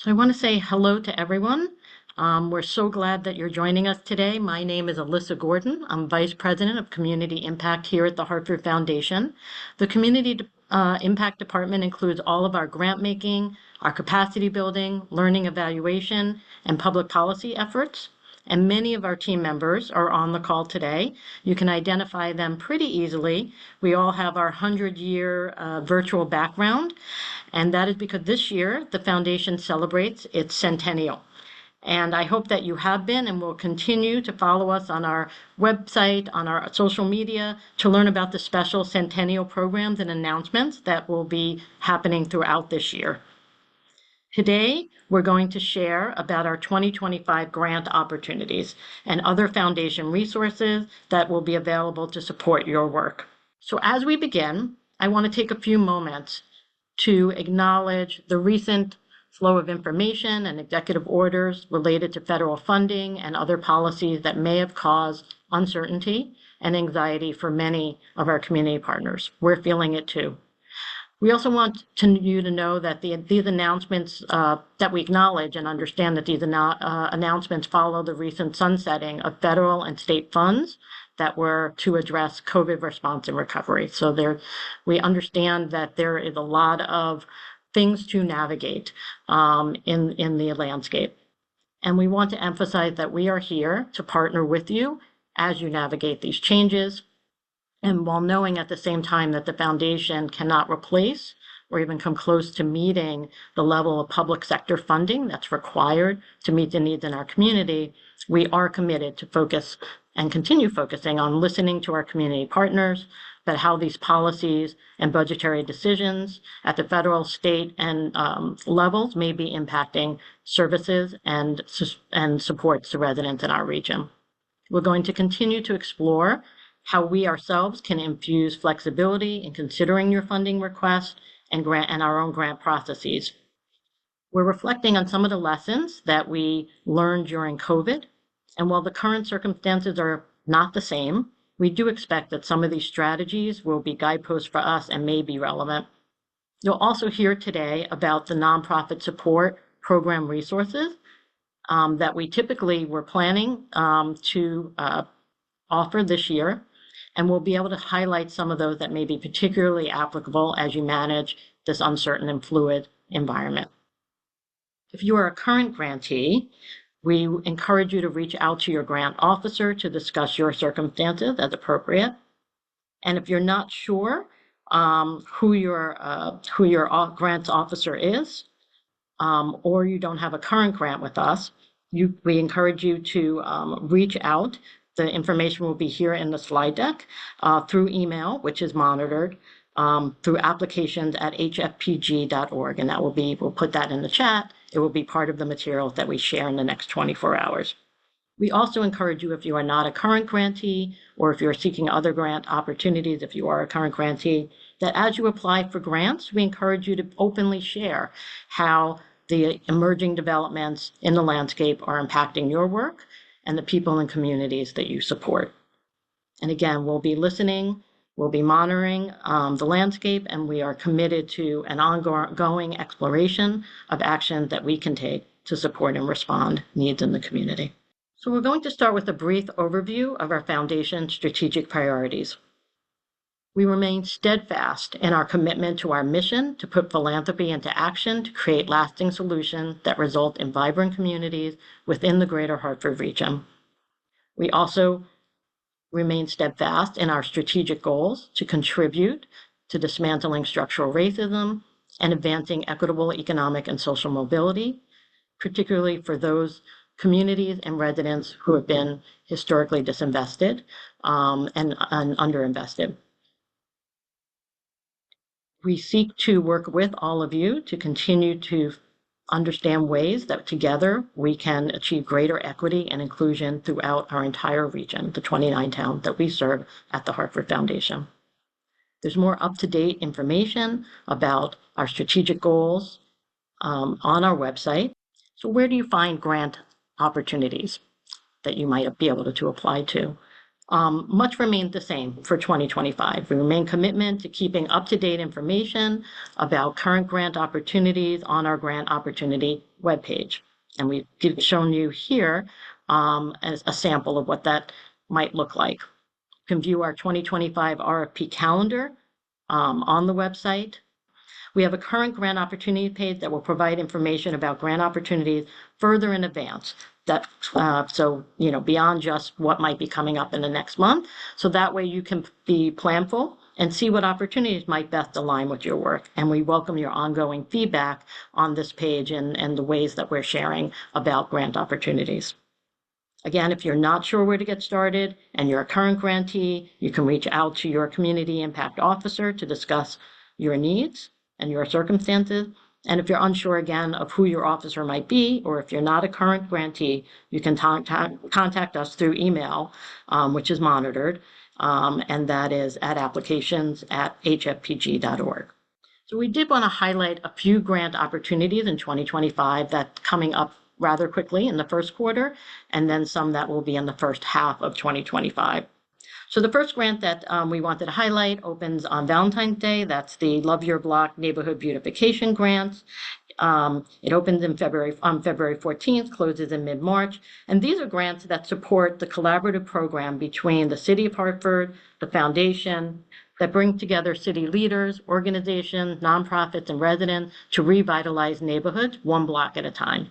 So I want to say hello to everyone. We're so glad that you're joining us today. My name is Alyssa Gordon. I'm Vice President of Community Impact here at the Hartford Foundation. The Community Impact Department includes all of our grant making, our capacity building, learning evaluation, and public policy efforts. And many of our team members are on the call today. You can identify them pretty easily. We all have our 100-year virtual background, and that is because this year the foundation celebrates its centennial. And I hope that you have been and will continue to follow us on our website, on our social media, to learn about the special centennial programs and announcements that will be happening throughout this year. Today, we're going to share about our 2025 grant opportunities and other foundation resources that will be available to support your work. So as we begin, I want to take a few moments to acknowledge the recent flow of information and executive orders related to federal funding and other policies that may have caused uncertainty and anxiety for many of our community partners. We're feeling it too. We also want you to know that these announcements, that we acknowledge and understand that these announcements follow the recent sunsetting of federal and state funds that were to address COVID response and recovery. So we understand that there is a lot of things to navigate in the landscape. And we want to emphasize that we are here to partner with you as you navigate these changes. And while knowing at the same time that the foundation cannot replace or even come close to meeting the level of public sector funding that's required to meet the needs in our community, we are committed to focus and continue focusing on listening to our community partners about how these policies and budgetary decisions at the federal, state, and levels may be impacting services and supports to residents in our region. We're going to continue to explore how we ourselves can infuse flexibility in considering your funding request and our own grant processes. We're reflecting on some of the lessons that we learned during COVID, and while the current circumstances are not the same, we do expect that some of these strategies will be guideposts for us and may be relevant. You'll also hear today about the nonprofit support program resources that we typically were planning to offer this year. And we'll be able to highlight some of those that may be particularly applicable as you manage this uncertain and fluid environment. If you are a current grantee, we encourage you to reach out to your grant officer to discuss your circumstances as appropriate. And if you're not sure who your grants officer is, or you don't have a current grant with us, we encourage you to reach out. The information will be here in the slide deck through email, which is monitored, through applications at hfpg.org. And we'll put that in the chat. It will be part of the materials that we share in the next 24 hours. We also encourage you, if you are not a current grantee, or if you're seeking other grant opportunities, if you are a current grantee, that as you apply for grants, we encourage you to openly share how the emerging developments in the landscape are impacting your work and the people and communities that you support. And again, we'll be listening, we'll be monitoring the landscape, and we are committed to an ongoing exploration of actions that we can take to support and respond needs in the community. So we're going to start with a brief overview of our foundation's strategic priorities. We remain steadfast in our commitment to our mission to put philanthropy into action to create lasting solutions that result in vibrant communities within the Greater Hartford region. We also remain steadfast in our strategic goals to contribute to dismantling structural racism and advancing equitable economic and social mobility, particularly for those communities and residents who have been historically disinvested and underinvested. We seek to work with all of you to continue to understand ways that together we can achieve greater equity and inclusion throughout our entire region, the 29 towns that we serve at the Hartford Foundation. There's more up-to-date information about our strategic goals on our website. So where do you find grant opportunities that you might be able to apply to? Much remained the same for 2025. We remain committed to keeping up-to-date information about current grant opportunities on our grant opportunity webpage. And we've shown you here as a sample of what that might look like. You can view our 2025 RFP calendar on the website. We have a current grant opportunity page that will provide information about grant opportunities further in advance. So beyond just what might be coming up in the next month. So that way you can be planful and see what opportunities might best align with your work. And we welcome your ongoing feedback on this page and the ways that we're sharing about grant opportunities. Again, if you're not sure where to get started and you're a current grantee, you can reach out to your community impact officer to discuss your needs and your circumstances. And if you're unsure again of who your officer might be, or if you're not a current grantee, you can contact us through email, which is monitored, and that is at applications@hfpg.org. So we did want to highlight a few grant opportunities in 2025 that's coming up rather quickly in the first quarter, and then some that will be in the first half of 2025. So the first grant that we wanted to highlight opens on Valentine's Day. That's the Love Your Block Neighborhood Beautification Grant. It opens on February 14th, closes in mid-March. And these are grants that support the collaborative program between the City of Hartford, the Foundation, that bring together city leaders, organizations, nonprofits, and residents to revitalize neighborhoods one block at a time.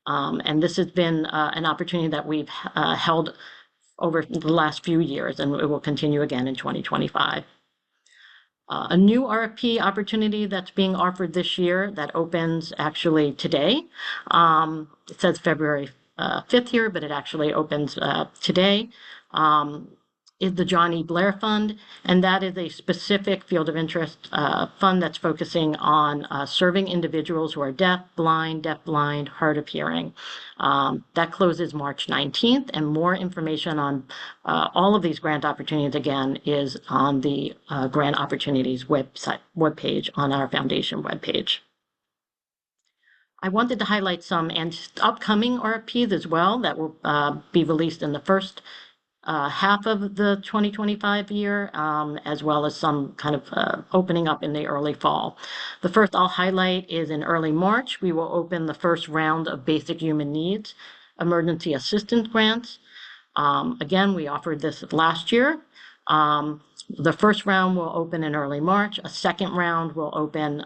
And this has been an opportunity that we've held over the last few years, and it will continue again in 2025. A new RFP opportunity that's being offered this year that opens actually today. It says February 5th here, but it actually opens today. Is the John E. Blair Fund, and that is a specific field of interest fund that's focusing on serving individuals who are deafblind, hard of hearing. That closes March 19th, and more information on all of these grant opportunities, again, is on the Grant Opportunities webpage on our foundation webpage. I wanted to highlight some upcoming RFPs as well that will be released in the first half of the 2025 year, as well as some kind of opening up in the early fall. The first I'll highlight is in early March. We will open the first round of Basic Human Needs Emergency Assistance Grants. Again, we offered this last year. The first round will open in early March. A second round will open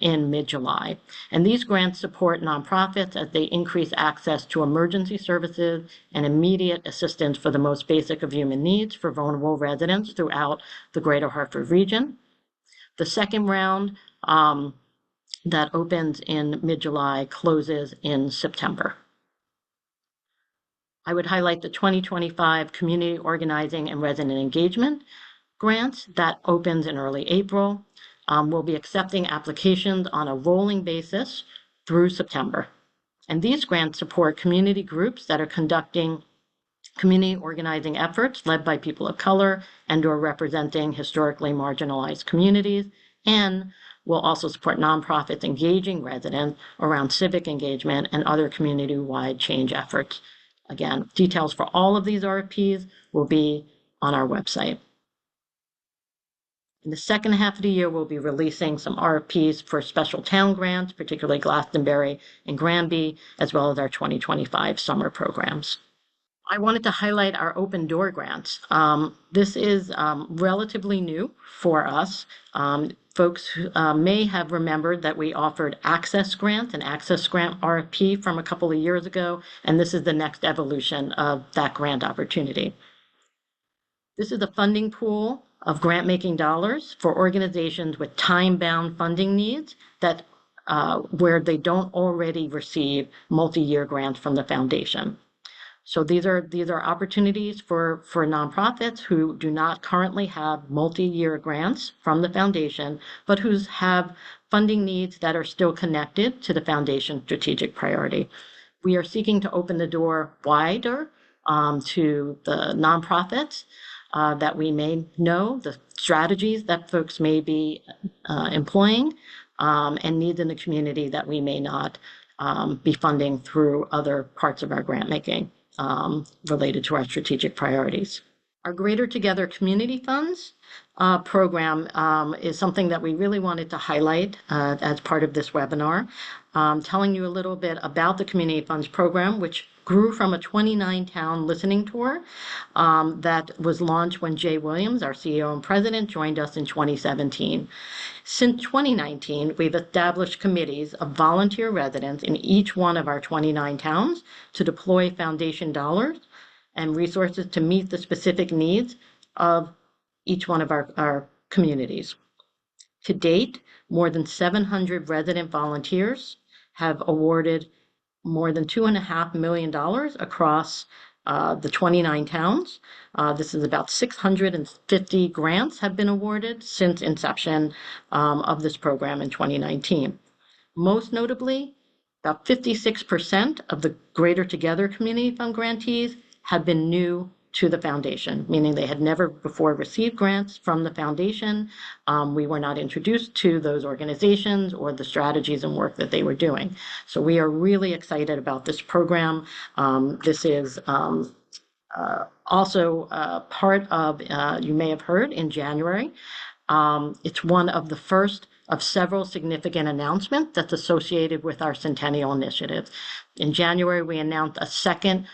in mid-July. And these grants support nonprofits as they increase access to emergency services and immediate assistance for the most basic of human needs for vulnerable residents throughout the Greater Hartford region. The second round that opens in mid-July closes in September. I would highlight the 2025 Community Organizing and Resident Engagement grants that opens in early April. We'll be accepting applications on a rolling basis through September. And these grants support community groups that are conducting community organizing efforts led by people of color and or representing historically marginalized communities, and will also support nonprofits engaging residents around civic engagement and other community-wide change efforts. Again, details for all of these RFPs will be on our website. In the second half of the year, we'll be releasing some RFPs for special town grants, particularly Glastonbury and Granby, as well as our 2025 summer programs. I wanted to highlight our open door grants. This is relatively new for us. Folks may have remembered that we offered Access Grant, an Access Grant RFP from a couple of years ago, and this is the next evolution of that grant opportunity. This is a funding pool of grant-making dollars for organizations with time-bound funding needs that where they don't already receive multi-year grants from the foundation. So these are opportunities for nonprofits who do not currently have multi-year grants from the foundation, but who have funding needs that are still connected to the foundation's strategic priority. We are seeking to open the door wider to the nonprofits that we may know, the strategies that folks may be employing, and needs in the community that we may not be funding through other parts of our grant making related to our strategic priorities. Our Greater Together Community Funds program is something that we really wanted to highlight as part of this webinar, telling you a little bit about the Community Funds program, which grew from a 29-town listening tour that was launched when Jay Williams, our CEO and president, joined us in 2017. Since 2019, we've established committees of volunteer residents in each one of our 29 towns to deploy foundation dollars and resources to meet the specific needs of each one of our communities. To date, more than 700 resident volunteers have awarded more than $2.5 million across the 29 towns. This is about 650 grants have been awarded since inception of this program in 2019. Most notably, about 56% of the Greater Together Community Fund grantees have been new to the foundation, meaning they had never before received grants from the foundation. We were not introduced to those organizations or the strategies and work that they were doing. So we are really excited about this program. This is also part of, you may have heard in January, it's one of the first of several significant announcements that's associated with our Centennial Initiative. In January, we announced a second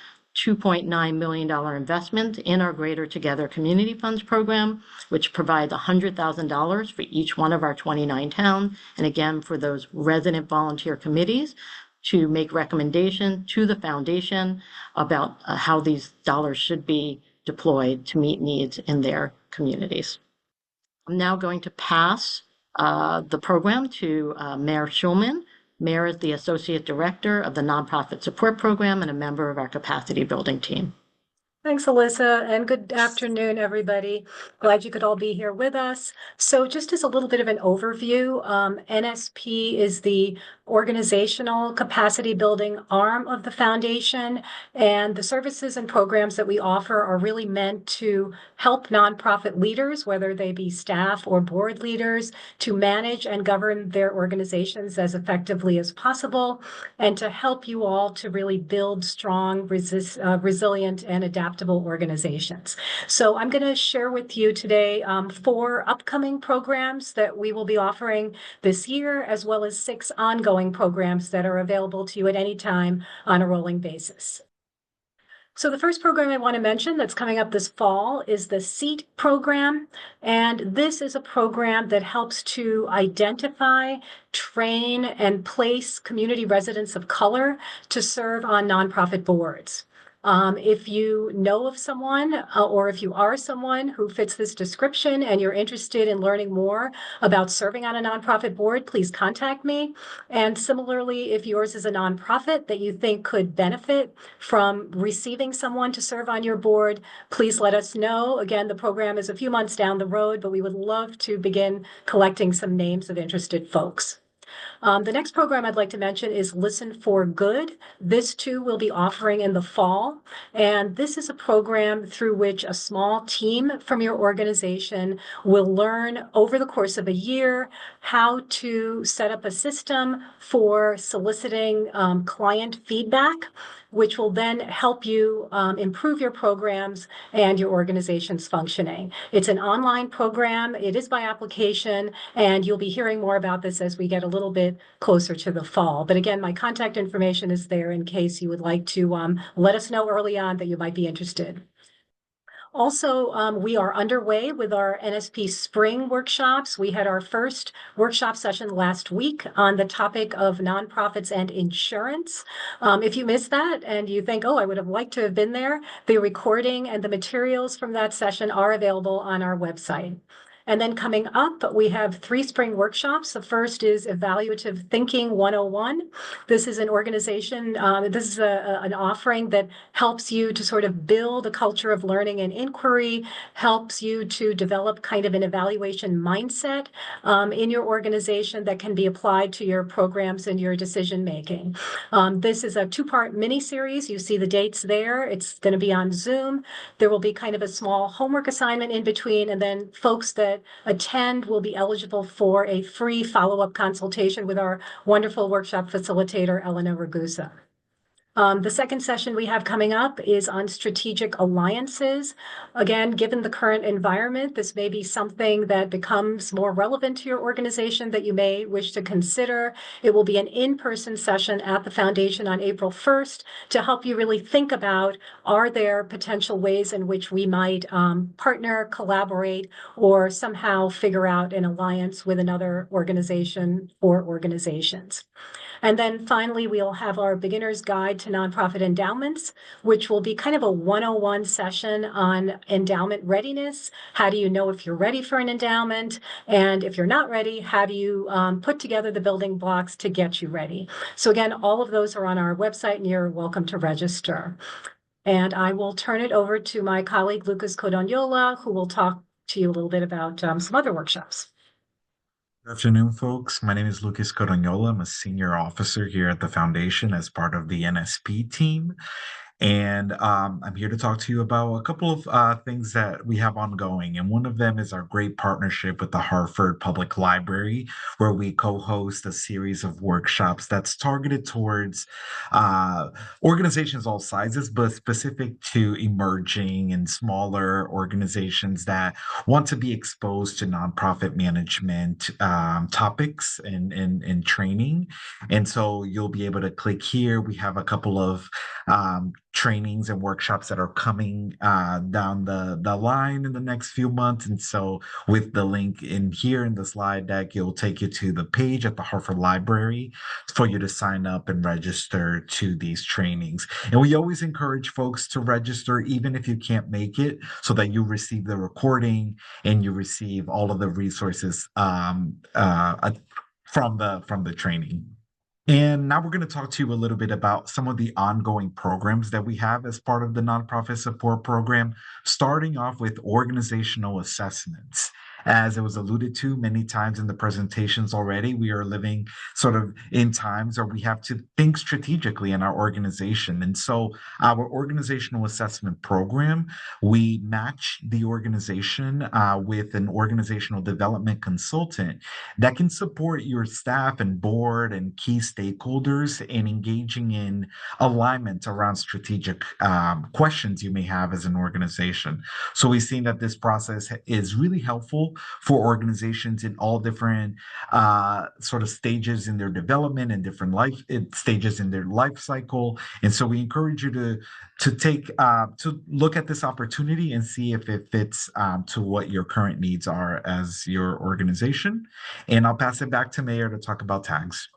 $2.9 million investment in our Greater Together Community Funds program, which provides $100,000 for each one of our 29 towns, and again, for those resident volunteer committees to make recommendations to the foundation about how these dollars should be deployed to meet needs in their communities. I'm now going to pass the program to Mayor Schulman. Mayor is the Associate Director of the Nonprofit Support Program and a member of our capacity building team. Thanks, Alyssa, and good afternoon, everybody. Glad you could all be here with us. So just as a little bit of an overview, NSP is the organizational capacity building arm of the foundation, and the services and programs that we offer are really meant to help nonprofit leaders, whether they be staff or board leaders, to manage and govern their organizations as effectively as possible, and to help you all to really build strong, resilient, and adaptable organizations. So I'm going to share with you today 4 upcoming programs that we will be offering this year, as well as 6 ongoing programs that are available to you at any time on a rolling basis. So the first program I want to mention that's coming up this fall is the SEAT program. And this is a program that helps to identify, train, and place community residents of color to serve on nonprofit boards. If you know of someone or if you are someone who fits this description and you're interested in learning more about serving on a nonprofit board, please contact me. And similarly, if yours is a nonprofit that you think could benefit from receiving someone to serve on your board, please let us know. Again, the program is a few months down the road, but we would love to begin collecting some names of interested folks. The next program I'd like to mention is Listen for Good. This too will be offering in the fall. And this is a program through which a small team from your organization will learn over the course of a year how to set up a system for soliciting client feedback, which will then help you improve your programs and your organization's functioning. It's an online program. It is by application, and you'll be hearing more about this as we get a little bit closer to the fall. But again, my contact information is there in case you would like to let us know early on that you might be interested. Also, we are underway with our NSP Spring workshops. We had our first workshop session last week on the topic of nonprofits and insurance. If you missed that and you think, oh, I would have liked to have been there, the recording and the materials from that session are available on our website. And then coming up, we have 3 spring workshops. The first is Evaluative Thinking 101. This is an organization, this is an offering that helps you to sort of build a culture of learning and inquiry, helps you to develop kind of an evaluation mindset in your organization that can be applied to your programs and your decision making. This is a 2-part mini series. You see the dates there. It's going to be on Zoom. There will be kind of a small homework assignment in between, and then folks that attend will be eligible for a free follow-up consultation with our wonderful workshop facilitator, Elena Ragusa. The second session we have coming up is on strategic alliances. Again, given the current environment, this may be something that becomes more relevant to your organization that you may wish to consider. It will be an in-person session at the foundation on April 1st to help you really think about, are there potential ways in which we might partner, collaborate, or somehow figure out an alliance with another organization or organizations. And then finally, we'll have our beginner's guide to nonprofit endowments, which will be kind of a 101 session on endowment readiness. How do you know if you're ready for an endowment? And if you're not ready, how do you put together the building blocks to get you ready? So again, all of those are on our website and you're welcome to register. And I will turn it over to my colleague, Lucas Codognola, who will talk to you a little bit about some other workshops. Good afternoon, folks. My name is Lucas Codognola. I'm a senior officer here at the foundation as part of the NSP team. And I'm here to talk to you about a couple of things that we have ongoing. And one of them is our great partnership with the Hartford Public Library, where we co-host a series of workshops that's targeted towards uh, organizations all sizes, but specific to emerging and smaller organizations that want to be exposed to nonprofit management topics and training. And so you'll be able to click here. We have a couple of trainings and workshops that are coming down the line in the next few months. And so with the link in here in the slide deck, it'll take you to the page at the Hartford Library for you to sign up and register to these trainings. And we always encourage folks to register even if you can't make it so that you receive the recording and you receive all of the resources from the training. And now we're going to talk to you a little bit about some of the ongoing programs that we have as part of the nonprofit support program, starting off with organizational assessments. As it was alluded to many times in the presentations already, we are living sort of in times where we have to think strategically in our organization. And so our organizational assessment program, we match the organization with an organizational development consultant that can support your staff and board and key stakeholders in engaging in alignment around strategic questions you may have as an organization. So we've seen that this process is really helpful for organizations in all different sort of stages in their development and different life stages in their life cycle. And so we encourage you to look at this opportunity and see if it fits to what your current needs are as your organization. And I'll pass it back to Mayor to talk about tags.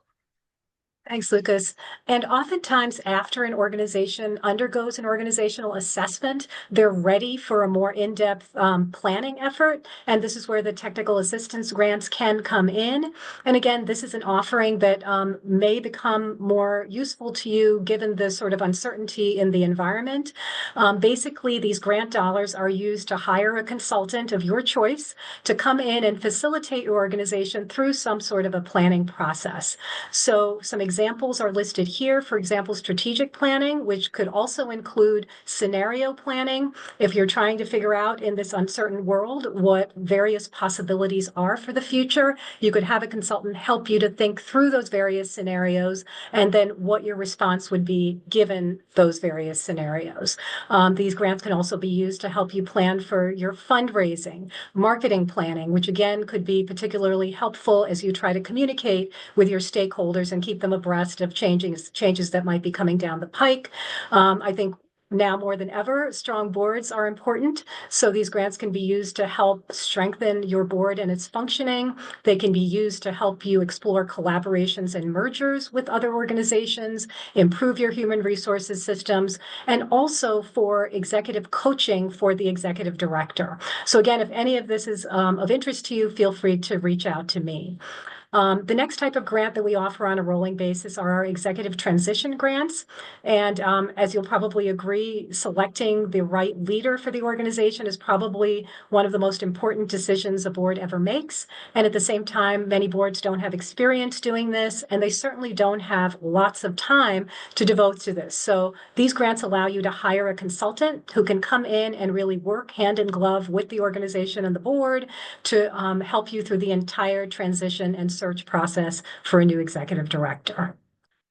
Thanks, Lucas. And oftentimes, after an organization undergoes an organizational assessment, they're ready for a more in-depth planning effort. And this is where the technical assistance grants can come in. And again, this is an offering that may become more useful to you given the sort of uncertainty in the environment. Basically, these grant dollars are used to hire a consultant of your choice to come in and facilitate your organization through some sort of a planning process. So some examples are listed here. For example, strategic planning, which could also include scenario planning. If you're trying to figure out in this uncertain world what various possibilities are for the future, you could have a consultant help you to think through those various scenarios and then what your response would be given those various scenarios. These grants can also be used to help you plan for your fundraising, marketing planning, which again could be particularly helpful as you try to communicate with your stakeholders and keep them abreast of changes that might be coming down the pike. I think now more than ever, strong boards are important. So these grants can be used to help strengthen your board and its functioning. They can be used to help you explore collaborations and mergers with other organizations, improve your human resources systems, and also for executive coaching for the executive director. So again, if any of this is of interest to you, feel free to reach out to me. The next type of grant that we offer on a rolling basis are our executive transition grants. And as you'll probably agree, selecting the right leader for the organization is probably one of the most important decisions a board ever makes. And at the same time, many boards don't have experience doing this, and they certainly don't have lots of time to devote to this. So these grants allow you to hire a consultant who can come in and really work hand in glove with the organization and the board to help you through the entire transition and search process for a new executive director.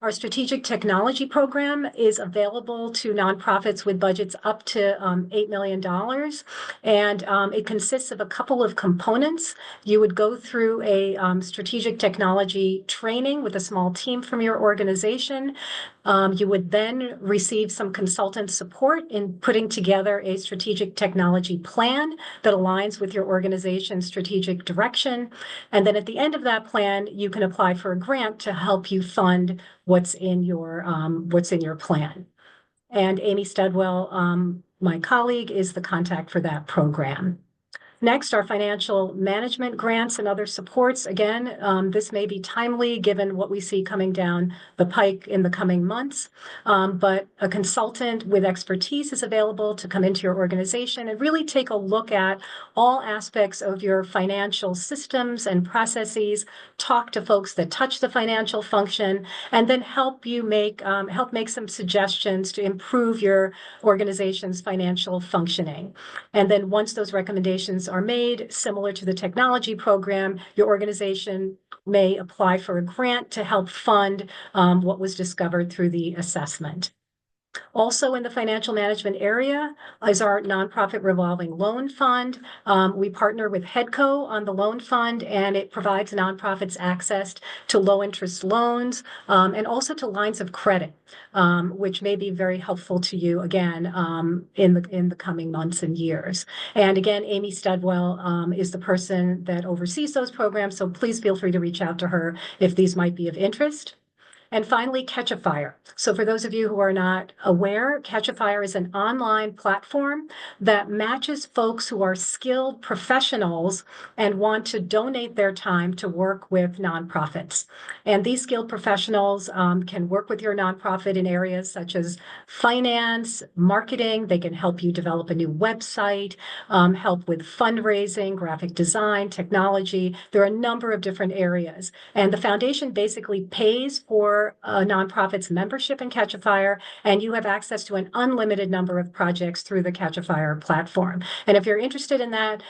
Our strategic technology program is available to nonprofits with budgets up to $8 million. And it consists of a couple of components. You would go through a strategic technology training with a small team from your organization. You would then receive some consultant support in putting together a strategic technology plan that aligns with your organization's strategic direction. And then at the end of that plan, you can apply for a grant to help you fund what's in your plan. And Amy Studwell, my colleague, is the contact for that program. Next, our financial management grants and other supports. Again, this may be timely given what we see coming down the pike in the coming months, but a consultant with expertise is available to come into your organization and really take a look at all aspects of your financial systems and processes, talk to folks that touch the financial function, and then help make some suggestions to improve your organization's financial functioning. And then once those recommendations are made, similar to the technology program, your organization may apply for a grant to help fund what was discovered through the assessment. Also in the financial management area is our nonprofit revolving loan fund. We partner with HEDCO on the loan fund, and it provides nonprofits access to low interest loans and also to lines of credit, which may be very helpful to you again in the coming months and years. And again, Amy Studwell is the person that oversees those programs, so please feel free to reach out to her if these might be of interest. And finally, Catch a Fire. So for those of you who are not aware, Catch a Fire is an online platform that matches folks who are skilled professionals and want to donate their time to work with nonprofits. And these skilled professionals can work with your nonprofit in areas such as finance, marketing. They can help you develop a new website, help with fundraising, graphic design, technology. There are a number of different areas. And the foundation basically pays for a nonprofit's membership in Catch a Fire, and you have access to an unlimited number of projects through the Catch a Fire platform. And if you're interested in that,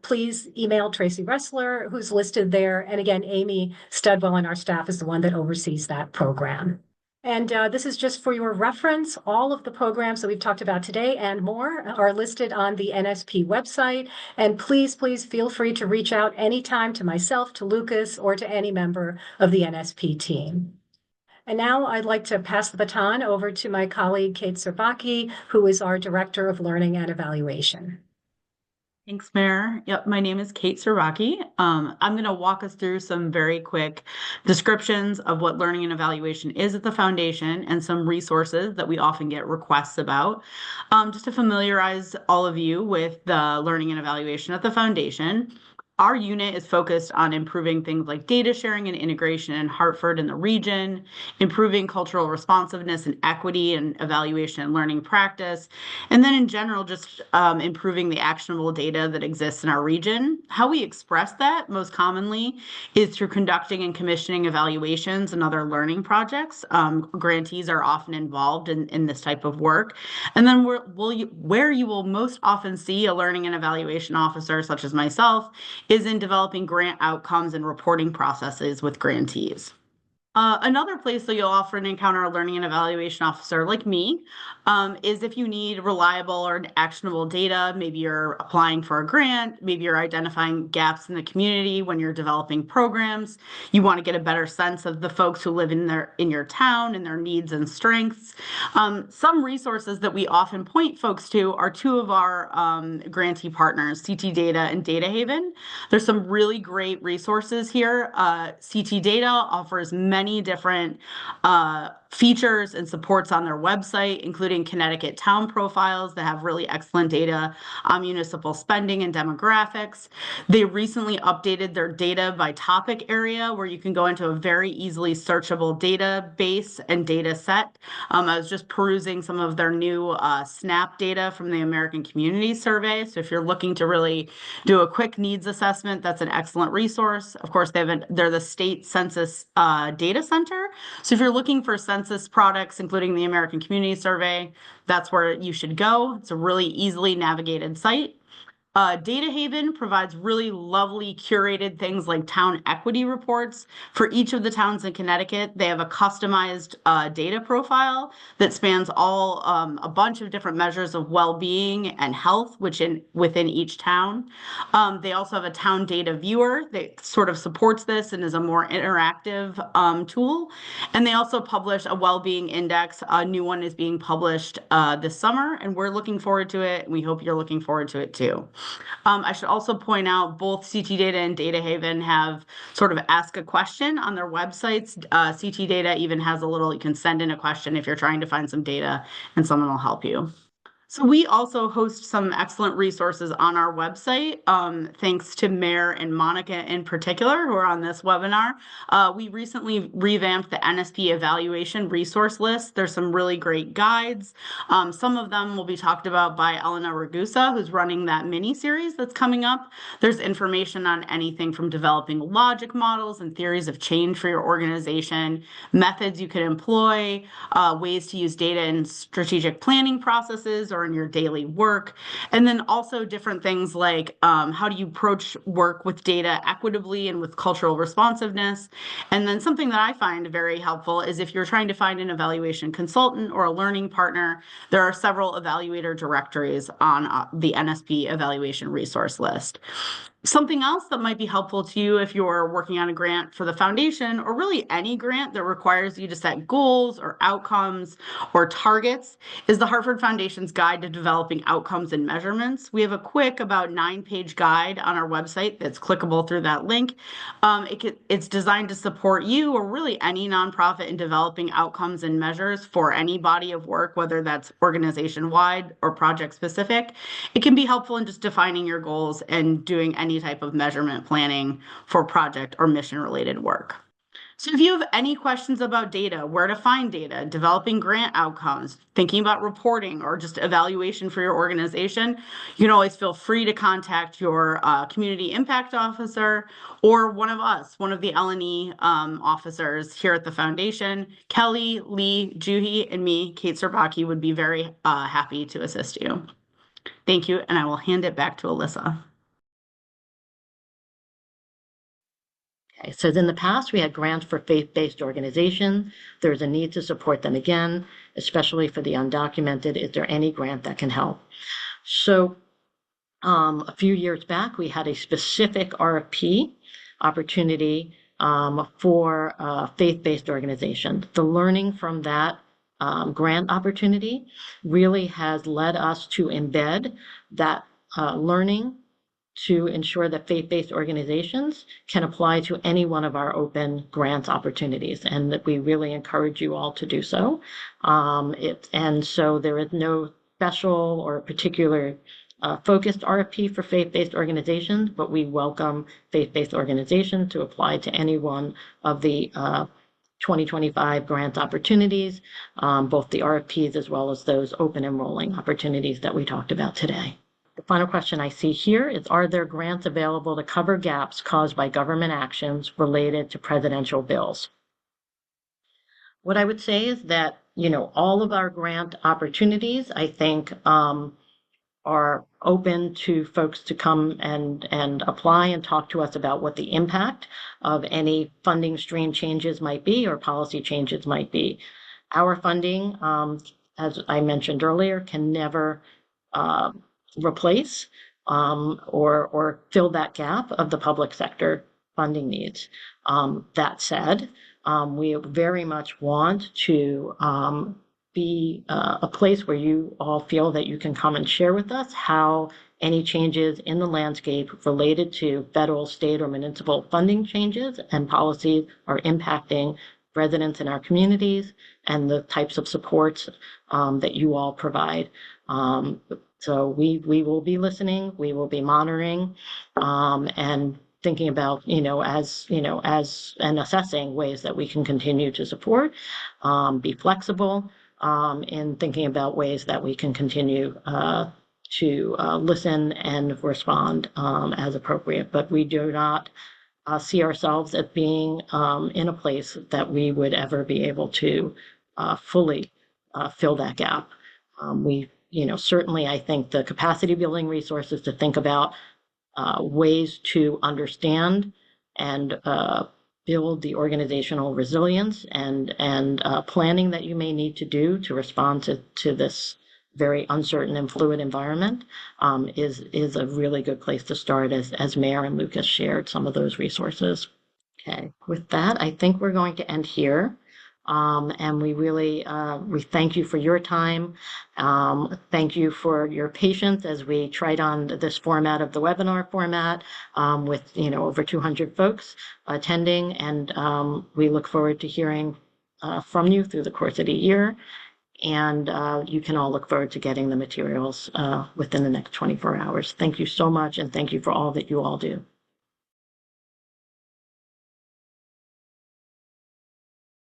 please email Tracy Ressler, who's listed there. And again, Amy Studwell and our staff is the one that oversees that program. And this is just for your reference. All of the programs that we've talked about today and more are listed on the NSP website. And please, please feel free to reach out anytime to myself, to Lucas, or to any member of the NSP team. And now I'd like to pass the baton over to my colleague, Kate Serbaki, who is our Director of Learning and Evaluation. Thanks, Mayor. Yep, my name is Kate Serbaki. I'm going to walk us through some very quick descriptions of what learning and evaluation is at the foundation and some resources that we often get requests about. Just to familiarize all of you with the learning and evaluation at the foundation. Our unit is focused on improving things like data sharing and integration in Hartford and the region, improving cultural responsiveness and equity and evaluation and learning practice, and then in general, just improving the actionable data that exists in our region. How we express that most commonly is through conducting and commissioning evaluations and other learning projects. Grantees are often involved in this type of work. And then where you will most often see a learning and evaluation officer, such as myself, is in developing grant outcomes and reporting processes with grantees. Another place that you'll often encounter a learning and evaluation officer like me is if you need reliable or actionable data. Maybe you're applying for a grant, maybe you're identifying gaps in the community when you're developing programs. You want to get a better sense of the folks who live in your town and their needs and strengths. Some resources that we often point folks to are two of our grantee partners, CT Data and Data Haven. There's some really great resources here. CT Data offers many different features and supports on their website, including Connecticut town profiles that have really excellent data on municipal spending and demographics. They recently updated their data by topic area, where you can go into a very easily searchable database and data set. I was just perusing some of their new SNAP data from the American Community Survey. So if you're looking to really do a quick needs assessment, that's an excellent resource. Of course, they're the state census data center. So if you're looking for census products, including the American Community Survey, that's where you should go. It's a really easily navigated site. Data Haven provides really lovely curated things like town equity reports. For each of the towns in Connecticut, they have a customized data profile that spans all a bunch of different measures of well-being and health within each town. They also have a town data viewer that sort of supports this and is a more interactive tool. And they also publish a well-being index. A new one is being published this summer, and we're looking forward to it. We hope you're looking forward to it too. I should also point out both CT Data and Data Haven have sort of ask a question on their websites. CT Data even has a little, you can send in a question if you're trying to find some data and someone will help you. So we also host some excellent resources on our website. Thanks to Mare and Monica in particular, who are on this webinar. We recently revamped the NSP evaluation resource list. There's some really great guides. Some of them will be talked about by Elena Ragusa, who's running that mini series that's coming up. There's information on anything from developing logic models and theories of change for your organization, methods you can employ, ways to use data in strategic planning processes or in your daily work. And then also different things like how do you approach work with data equitably and with cultural responsiveness. And then something that I find very helpful is if you're trying to find an evaluation consultant or a learning partner, there are several evaluator directories on the NSP evaluation resource list. Something else that might be helpful to you if you're working on a grant for the foundation, or really any grant that requires you to set goals or outcomes or targets, is the Hartford Foundation's Guide to Developing Outcomes and Measurements. We have a quick, about 9-page guide on our website that's clickable through that link. It's designed to support you or really any nonprofit in developing outcomes and measures for any body of work, whether that's organization-wide or project-specific. It can be helpful in just defining your goals and doing any type of measurement planning for project or mission-related work. So if you have any questions about data, where to find data, developing grant outcomes, thinking about reporting, or just evaluation for your organization, you can always feel free to contact your community impact officer or one of us, one of the L&E officers here at the foundation. Kelly, Lee, Juhi, and me, Kate Serbaki, would be very happy to assist you. Thank you, and I will hand it back to Alyssa. Okay, so in the past, we had grants for faith-based organizations. There's a need to support them again, especially for the undocumented. Is there any grant that can help? So a few years back, we had a specific RFP opportunity for faith-based organizations. The learning from that grant opportunity really has led us to embed that learning to ensure that faith-based organizations can apply to any one of our open grants opportunities, and that we really encourage you all to do so. And so there is no special or particular focused RFP for faith-based organizations, but we welcome faith-based organizations to apply to any one of the 2025 grant opportunities, both the RFPs as well as those open enrolling opportunities that we talked about today. The final question I see here is, are there grants available to cover gaps caused by government actions related to presidential bills? What I would say is that, all of our grant opportunities, I think, are open to folks to come and apply and talk to us about what the impact of any funding stream changes might be or policy changes might be. Our funding, as I mentioned earlier, can never replace or fill that gap of the public sector funding needs. That said, we very much want to be a place where you all feel that you can come and share with us how any changes in the landscape related to federal, state, or municipal funding changes and policies are impacting residents in our communities and the types of supports that you all provide. So we will be listening, we will be monitoring, and thinking about, as and assessing ways that we can continue to support, be flexible in thinking about ways that we can continue to listen and respond as appropriate. But we do not see ourselves as being in a place that we would ever be able to fully fill that gap. We certainly I think the capacity building resources to think about ways to understand and build the organizational resilience and planning that you may need to do to respond to this very uncertain and fluid environment is a really good place to start, as Mayor and Lucas shared some of those resources. Okay, with that, I think we're going to end here. And we thank you for your time. Thank you for your patience as we tried on this format of the webinar format with over 200 folks attending, and we look forward to hearing from you through the course of the year. And you can all look forward to getting the materials within the next 24 hours. Thank you so much, and thank you for all that you all do.